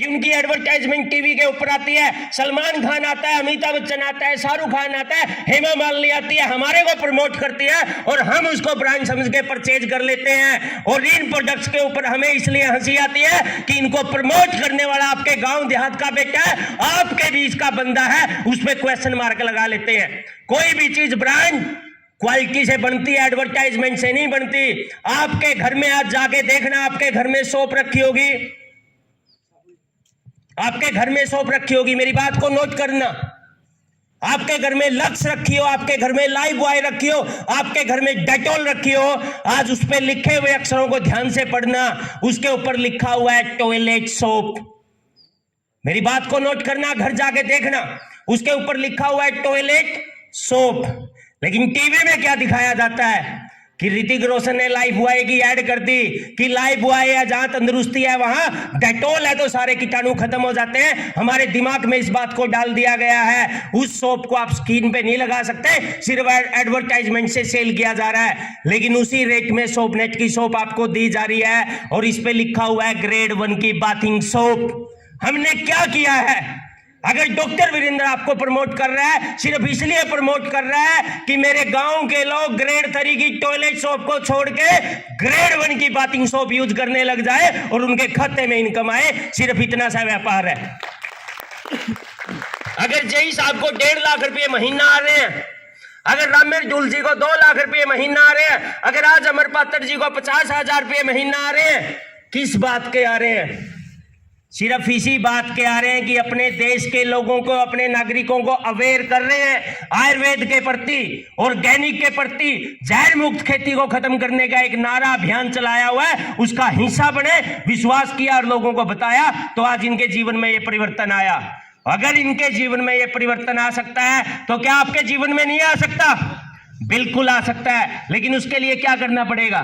कि उनकी advertisement TV के ऊपर आती है, सलमान खान आता है, अमिताभ बच्चन आता है, शाहरुख खान आता है, हेमा मालिनी आती है, हमारे को प्रमोट करती है और हम उसको ब्रांड समझ के परचेज कर लेते हैं। और इन प्रोडक्ट्स के ऊपर हमें इसलिए हंसी आती है कि इनको प्रमोट करने वाला आपके गांव देहात का बेटा है, आपके बीच का बंदा है, उस पर क्वेश्चन मार्क लगा लेते हैं। कोई भी चीज ब्रांड क्वालिटी से बनती है, एडवर्टाइजमेंट से नहीं बनती। आपके घर में आज जाके देखना, आपके घर में सोप रखी होगी, आपके घर में सोप रखी होगी, मेरी बात को नोट करना। आपके घर में लक्स रखी हो, आपके घर में लाइफ बॉय रखी हो, आपके घर में डेटॉल रखी हो, आज उस पर लिखे हुए अक्षरों को ध्यान से पढ़ना। उसके ऊपर लिखा हुआ है टॉयलेट सोप। मेरी बात को नोट करना, घर जाके देखना, उसके ऊपर लिखा हुआ है टॉयलेट सोप। लेकिन टीवी में क्या दिखाया जाता है कि ऋतिक रोशन ने लाइफ बॉय की ऐड कर दी कि लाइफ बॉय है, जहां तंदुरुस्ती है वहां डेटॉल है तो सारे कीटाणु खत्म हो जाते हैं। हमारे दिमाग में इस बात को डाल दिया गया है। उस सोप को आप स्किन पे नहीं लगा सकते, सिर्फ एडवर्टाइजमेंट से सेल किया जा रहा है। लेकिन उसी रेट में सोप नेट की सोप आपको दी जा रही है और इस पे लिखा हुआ है ग्रेड 1 की बाथिंग सोप। हमने क्या किया है? अगर डॉक्टर वीरेंद्र आपको प्रमोट कर रहा है, सिर्फ इसलिए प्रमोट कर रहा है कि मेरे गांव के लोग ग्रेड 3 की टॉयलेट सोप को छोड़ के ग्रेड 1 की बाथिंग सोप यूज करने लग जाए और उनके खाते में इनकम आए, सिर्फ इतना सा व्यापार है। अगर जय साहब को 1.5 लाख रुपए महीना आ रहे हैं, अगर रामेर डुल जी को 2 लाख रुपए महीना आ रहे हैं, अगर आज अमर पात्र जी को 50,000 रुपए महीना आ रहे हैं, किस बात के आ रहे हैं? सिर्फ इसी बात के आ रहे हैं कि अपने देश के लोगों को, अपने नागरिकों को अवेयर कर रहे हैं आयुर्वेद के प्रति, ऑर्गेनिक के प्रति, जहर मुक्त खेती को खत्म करने का एक नारा अभियान चलाया हुआ है। उसका हिस्सा बने, विश्वास किया और लोगों को बताया, तो आज इनके जीवन में यह परिवर्तन आया। अगर इनके जीवन में यह परिवर्तन आ सकता है तो क्या आपके जीवन में नहीं आ सकता? बिल्कुल आ सकता है। लेकिन उसके लिए क्या करना पड़ेगा?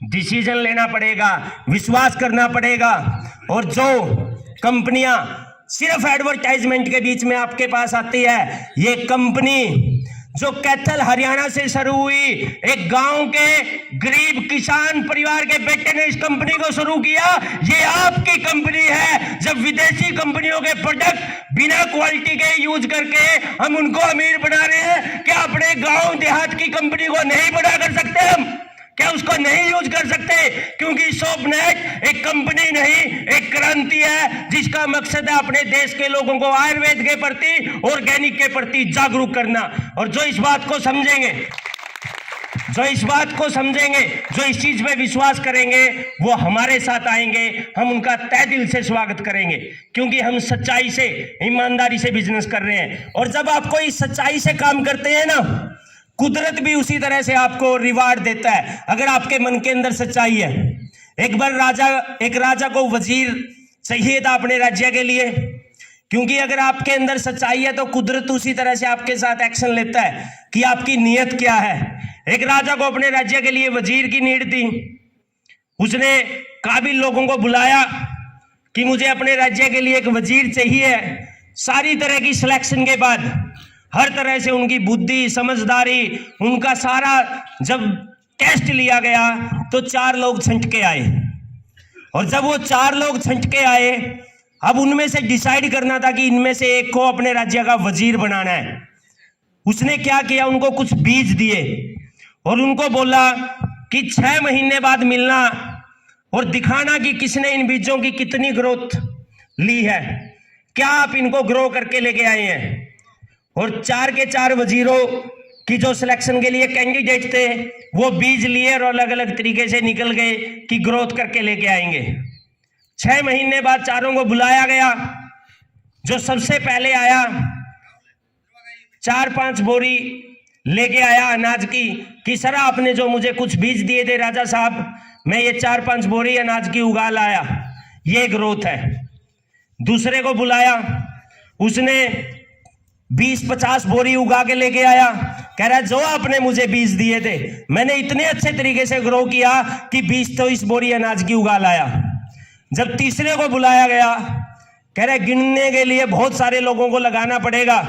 डिसीजन लेना पड़ेगा, विश्वास करना पड़ेगा। और जो कंपनियां सिर्फ एडवर्टाइजमेंट के बीच में आपके पास आती है, ये कंपनी जो कैथल हरियाणा से शुरू हुई, एक गांव के गरीब किसान परिवार के बेटे ने इस कंपनी को शुरू किया, ये आपकी कंपनी है। जब विदेशी कंपनियों के प्रोडक्ट बिना क्वालिटी के यूज करके हम उनको अमीर बना रहे हैं, क्या अपने गांव देहात की कंपनी को नहीं बड़ा कर सकते? हम क्या उसको नहीं यूज कर सकते? क्योंकि सोपनेट एक कंपनी नहीं, एक क्रांति है जिसका मकसद है अपने देश के लोगों को आयुर्वेद के प्रति, ऑर्गेनिक के प्रति जागरूक करना। और जो इस बात को समझेंगे, जो इस चीज में विश्वास करेंगे, वो हमारे साथ आएंगे। हम उनका तहे दिल से स्वागत करेंगे, क्योंकि हम सच्चाई से, ईमानदारी से बिजनेस कर रहे हैं। और जब आप कोई सच्चाई से काम करते हैं ना, कुदरत भी उसी तरह से आपको रिवार्ड देता है। अगर आपके मन के अंदर सच्चाई है, एक बार एक राजा को वजीर चाहिए था अपने राज्य के लिए, क्योंकि अगर आपके अंदर सच्चाई है तो कुदरत उसी तरह से आपके साथ एक्शन लेता है कि आपकी नीयत क्या है। एक राजा को अपने राज्य के लिए वजीर की नीड थी। उसने काबिल लोगों को बुलाया कि मुझे अपने राज्य के लिए एक वजीर चाहिए। सारी तरह की सिलेक्शन के बाद, हर तरह से उनकी बुद्धि, समझदारी, उनका सारा जब टेस्ट लिया गया तो 4 लोग छंट के आए। और जब वो 4 लोग छंट के आए, अब उनमें से डिसाइड करना था कि इनमें से एक को अपने राज्य का वजीर बनाना है। उसने क्या किया? उनको कुछ बीज दिए और उनको बोला कि 6 महीने बाद मिलना और दिखाना कि किसने इन बीजों की कितनी ग्रोथ ली है, क्या आप इनको ग्रो करके लेके आए हैं। और 4 के 4 वजीरों की जो सिलेक्शन के लिए कैंडिडेट थे, वो बीज लिए और अलग अलग तरीके से निकल गए कि ग्रोथ करके लेके आएंगे। 6 महीने बाद चारों को बुलाया गया। जो सबसे पहले आया, 4-5 बोरी लेके आया अनाज की, कि सर आपने जो मुझे कुछ बीज दिए थे राजा साहब, मैं ये 4-5 बोरी अनाज की उगा लाया, ये ग्रोथ है। दूसरे को बुलाया, उसने 20-50 बोरी उगा के लेके आया, कह रहा है जो आपने मुझे बीज दिए थे, मैंने इतने अच्छे तरीके से ग्रो किया कि 20-23 बोरी अनाज की उगा लाया। जब तीसरे को बुलाया गया, कह रहा है गिनने के लिए बहुत सारे लोगों को लगाना पड़ेगा,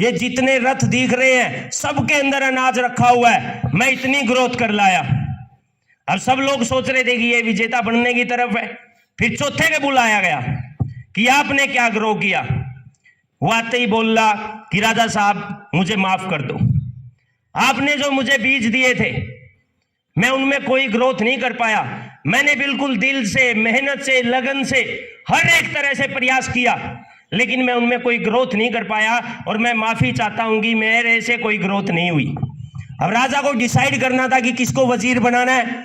ये जितने रथ दिख रहे हैं सबके अंदर अनाज रखा हुआ है, मैं इतनी ग्रोथ कर लाया। अब सब लोग सोच रहे थे कि ये विजेता बनने की तरफ है। फिर चौथे के बुलाया गया, कि आपने क्या ग्रो किया। वो आते ही बोला कि राजा साहब मुझे माफ कर दो, आपने जो मुझे बीज दिए थे मैं उनमें कोई ग्रोथ नहीं कर पाया। मैंने बिल्कुल दिल से, मेहनत से, लगन से, हर एक तरह से प्रयास किया, लेकिन मैं उनमें कोई ग्रोथ नहीं कर पाया और मैं माफी चाहता हूं कि मेरे से कोई ग्रोथ नहीं हुई। अब राजा को डिसाइड करना था कि किसको वजीर बनाना है,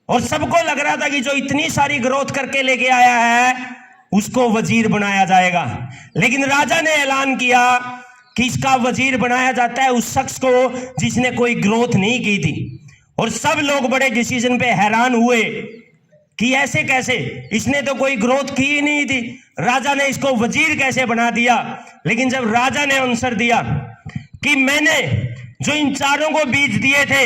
और सबको लग रहा था कि जो इतनी सारी ग्रोथ करके लेके आया है उसको वजीर बनाया जाएगा। लेकिन राजा ने ऐलान किया कि इसका वजीर बनाया जाता है उस शख्स को जिसने कोई ग्रोथ नहीं की थी। और सब लोग बड़े डिसीजन पे हैरान हुए कि ऐसे कैसे, इसने तो कोई ग्रोथ की ही नहीं थी, राजा ने इसको वजीर कैसे बना दिया। लेकिन जब राजा ने आंसर दिया कि मैंने जो इन चारों को बीज दिए थे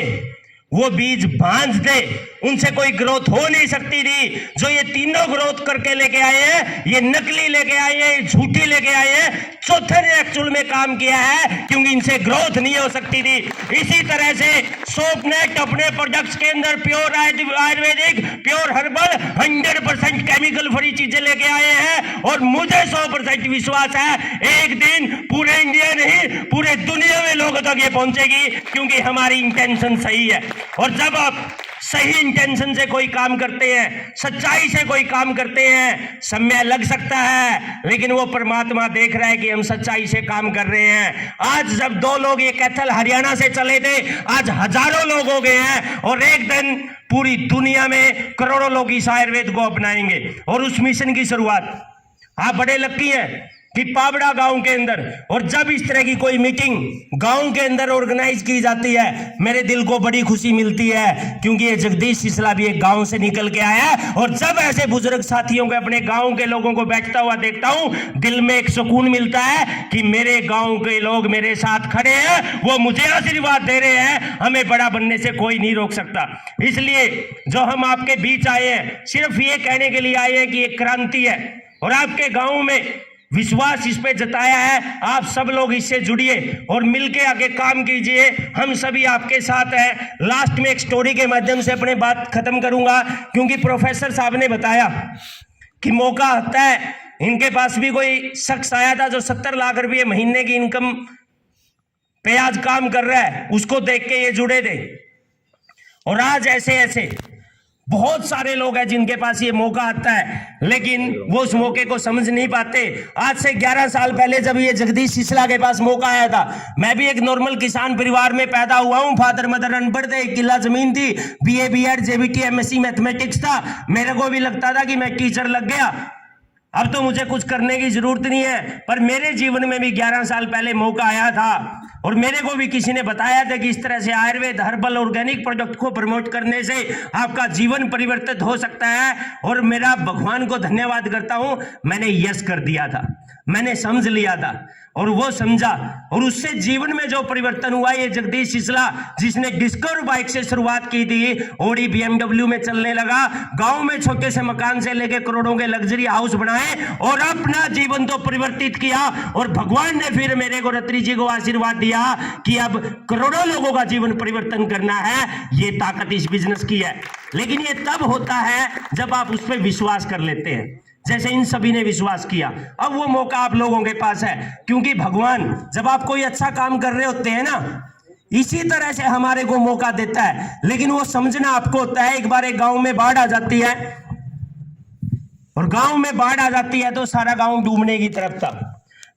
वो बीज भांज थे, उनसे कोई ग्रोथ हो नहीं सकती थी। जो ये तीनों ग्रोथ करके लेके आए हैं, ये नकली लेके आए हैं, झूठी लेके आए हैं, चौथे ने एक्चुअल में काम किया है क्योंकि इनसे ग्रोथ नहीं हो सकती थी। इसी तरह से सोपनेट अपने प्रोडक्ट्स के अंदर pure Ayurvedic, pure herbal, 100% chemical free चीजें लेके आए हैं और मुझे 100% विश्वास है एक दिन पूरे इंडिया नहीं पूरे दुनिया में लोगों तक ये पहुंचेगी, क्योंकि हमारी इंटेंशन सही है। और जब आप सही इंटेंशन से कोई काम करते हैं, सच्चाई से कोई काम करते हैं, समय लग सकता है लेकिन वो परमात्मा देख रहा है कि हम सच्चाई से काम कर रहे हैं। आज जब 2 लोग ये कैथल हरियाणा से चले थे, आज हजारों लोग हो गए हैं और एक दिन पूरी दुनिया में करोड़ों लोग इस आयुर्वेद को अपनाएंगे। और उस मिशन की शुरुआत आप बड़े लकी हैं कि पावड़ा गांव के अंदर, और जब इस तरह की कोई मीटिंग गांव के अंदर ऑर्गेनाइज की जाती है मेरे दिल को बड़ी खुशी मिलती है, क्योंकि ये जगदीश सिसला भी एक गांव से निकल के आया है। और जब ऐसे बुजुर्ग साथियों के, अपने गांव के लोगों को बैठता हुआ देखता हूं, दिल में एक सुकून मिलता है कि मेरे गांव के लोग मेरे साथ खड़े हैं, वो मुझे आशीर्वाद दे रहे हैं, हमें बड़ा बनने से कोई नहीं रोक सकता। इसलिए जो हम आपके बीच आए हैं सिर्फ ये कहने के लिए आए हैं कि एक क्रांति है और आपके गांव में विश्वास इस पे जताया है। आप सब लोग इससे जुड़िए और मिलके आगे काम कीजिए, हम सभी आपके साथ हैं। लास्ट में एक स्टोरी के माध्यम से अपने बात खत्म करूंगा, क्योंकि प्रोफेसर साहब ने बताया कि मौका आता है, इनके पास भी कोई शख्स आया था जो 70 लाख रुपये महीने की इनकम पे आज काम कर रहा है, उसको देख के ये जुड़े थे। और आज ऐसे ऐसे बहुत सारे लोग हैं जिनके पास ये मौका आता है, लेकिन वो उस मौके को समझ नहीं पाते। आज से 11 साल पहले जब ये जगदीश सिसला के पास मौका आया था, मैं भी एक नॉर्मल किसान परिवार में पैदा हुआ हूँ। फादर मदर अनपढ़ थे, 1 किला जमीन थी, BA BEd JBT MSc mathematics था। मेरे को भी लगता था कि मैं टीचर लग गया, अब तो मुझे कुछ करने की जरूरत नहीं है। पर मेरे जीवन में भी 11 साल पहले मौका आया था और मेरे को भी किसी ने बताया था कि इस तरह से आयुर्वेद, हर्बल, ऑर्गेनिक प्रोडक्ट को प्रमोट करने से आपका जीवन परिवर्तित हो सकता है। और मेरा भगवान को धन्यवाद करता हूं, मैंने यस कर दिया था, मैंने समझ लिया था और वो समझा, और उससे जीवन में जो परिवर्तन हुआ, ये जगदीश सिसला जिसने डिस्कवर बाइक से शुरुआत की थी, ऑडी BMW में चलने लगा, गांव में छोटे से मकान से लेके करोड़ों के लग्जरी हाउस बनाए और अपना जीवन तो परिवर्तित किया। और भगवान ने फिर मेरे को, रत्री जी को आशीर्वाद दिया कि अब करोड़ों लोगों का जीवन परिवर्तन करना है। ये ताकत इस बिजनेस की है, लेकिन ये तब होता है जब आप उस पर विश्वास कर लेते हैं, जैसे इन सभी ने विश्वास किया। अब वो मौका आप लोगों के पास है, क्योंकि भगवान जब आप कोई अच्छा काम कर रहे होते हैं ना, इसी तरह से हमारे को मौका देता है, लेकिन वो समझना आपको होता है। एक बार एक गांव में बाढ़ आ जाती है, और गांव में बाढ़ आ जाती है तो सारा गांव डूबने की तरफ था।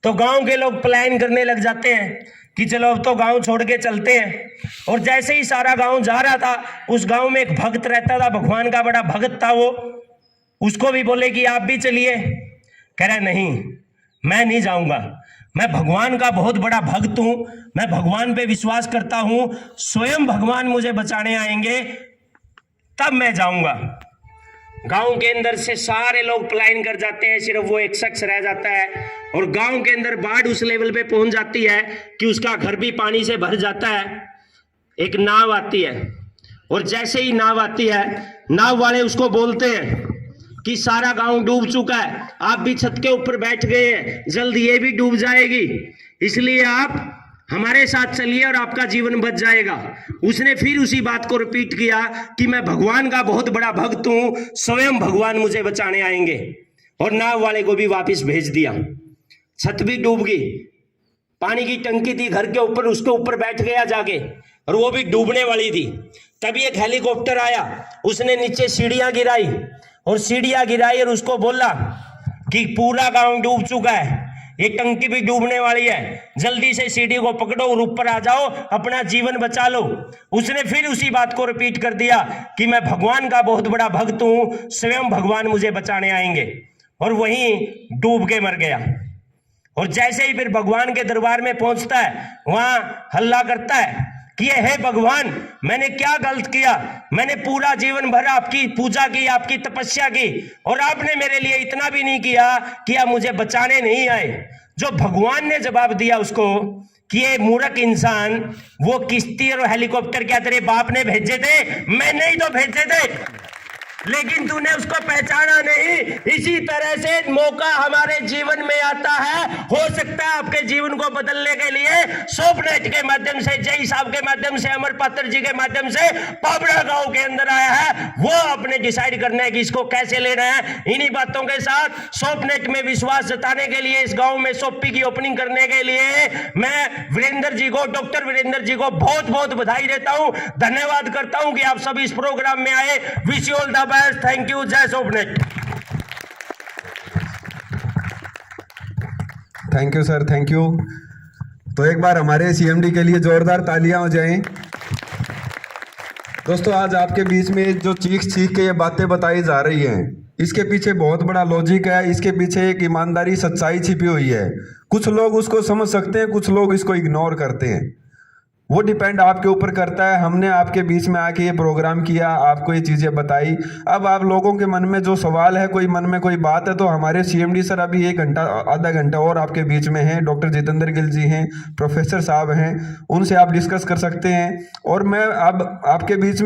तो गांव के लोग प्लान करने लग जाते हैं कि चलो अब तो गांव छोड़ के चलते हैं। और जैसे ही सारा गांव जा रहा था, उस गांव में एक भक्त रहता था, भगवान का बड़ा भक्त था वो। उसको भी बोले कि आप भी चलिए, कह रहा नहीं, मैं नहीं जाऊंगा, मैं भगवान का बहुत बड़ा भक्त हूं, मैं भगवान पे विश्वास करता हूं, स्वयं भगवान मुझे बचाने आएंगे तब मैं जाऊंगा। गांव के अंदर से सारे लोग पलायन कर जाते हैं, सिर्फ वो एक शख्स रह जाता है। और गांव के अंदर बाढ़ उस लेवल पे पहुंच जाती है कि उसका घर भी पानी से भर जाता है। एक नाव आती है, और जैसे ही नाव आती है, नाव वाले उसको बोलते हैं कि सारा गांव डूब चुका है, आप भी छत के ऊपर बैठ गए हैं, जल्द ये भी डूब जाएगी, इसलिए आप हमारे साथ चलिए और आपका जीवन बच जाएगा। उसने फिर उसी बात को रिपीट किया कि मैं भगवान का बहुत बड़ा भक्त हूं, स्वयं भगवान मुझे बचाने आएंगे। और नाव वाले को भी वापस भेज दिया। छत भी डूब गई, पानी की टंकी थी घर के ऊपर, उसके ऊपर बैठ गया जाके, और वो भी डूबने वाली थी। तभी एक हेलीकॉप्टर आया, उसने नीचे सीढ़ियां गिराई और उसको बोला कि पूरा गांव डूब चुका है, ये टंकी भी डूबने वाली है, जल्दी से सीढ़ी को पकड़ो और ऊपर आ जाओ, अपना जीवन बचा लो। उसने फिर उसी बात को रिपीट कर दिया कि मैं भगवान का बहुत बड़ा भक्त हूं, स्वयं भगवान मुझे बचाने आएंगे, और वहीं डूब के मर गया। और जैसे ही फिर भगवान के दरबार में पहुंचता है, वहां हल्ला करता है कि ये है भगवान, मैंने क्या गलत किया, मैंने पूरा जीवन भर आपकी पूजा की, आपकी तपस्या की, और आपने मेरे लिए इतना भी नहीं किया कि आप मुझे बचाने नहीं आए। जो भगवान ने जवाब दिया उसको कि ये मूर्ख इंसान, वो किश्ती और हेलीकॉप्टर क्या तेरे बाप ने भेजे थे? मैंने ही तो भेजे थे, लेकिन तूने उसको पहचाना नहीं। इसी तरह से मौका हमारे जीवन में आता है, हो सकता है आपके जीवन को बदलने के लिए सोपनेट के माध्यम से, जय साहब के माध्यम से, अमर पात्र जी के माध्यम से पाबड़ा गांव के अंदर आया है। वो आपने डिसाइड करना है कि इसको कैसे लेना है। इन्हीं बातों के साथ सोपनेट में विश्वास जताने के लिए, इस गांव में सोपी की ओपनिंग करने के लिए मैं वीरेंद्र जी को, डॉक्टर वीरेंद्र जी को बहुत बहुत बधाई देता हूं, धन्यवाद करता हूं कि आप सभी इस प्रोग्राम में आए। Wish you all the best, thank you, Jai सोपनेट। Thank you sir, thank you. तो एक बार हमारे सीएमडी के लिए जोरदार तालियां हो जाएं। दोस्तों, आज आपके बीच में जो चीख के ये बातें बताई जा रही हैं, इसके पीछे बहुत बड़ा लॉजिक है, इसके पीछे एक ईमानदारी, सच्चाई छिपी हुई है। कुछ लोग उसको समझ सकते हैं, कुछ लोग इसको इग्नोर करते हैं, वो डिपेंड आपके ऊपर करता है। हमने आपके बीच में आके ये प्रोग्राम किया, आपको ये चीज़ें बताई। अब आप लोगों के मन में जो सवाल है, कोई मन में कोई बात है, तो हमारे सीएमडी सर अभी 1 घंटा आधा घंटा और आपके बीच में हैं। डॉक्टर जितेंद्र गिल जी हैं, प्रोफेसर साहब हैं, उनसे आप डिस्कस कर सकते हैं। और मैं अब आपके बीच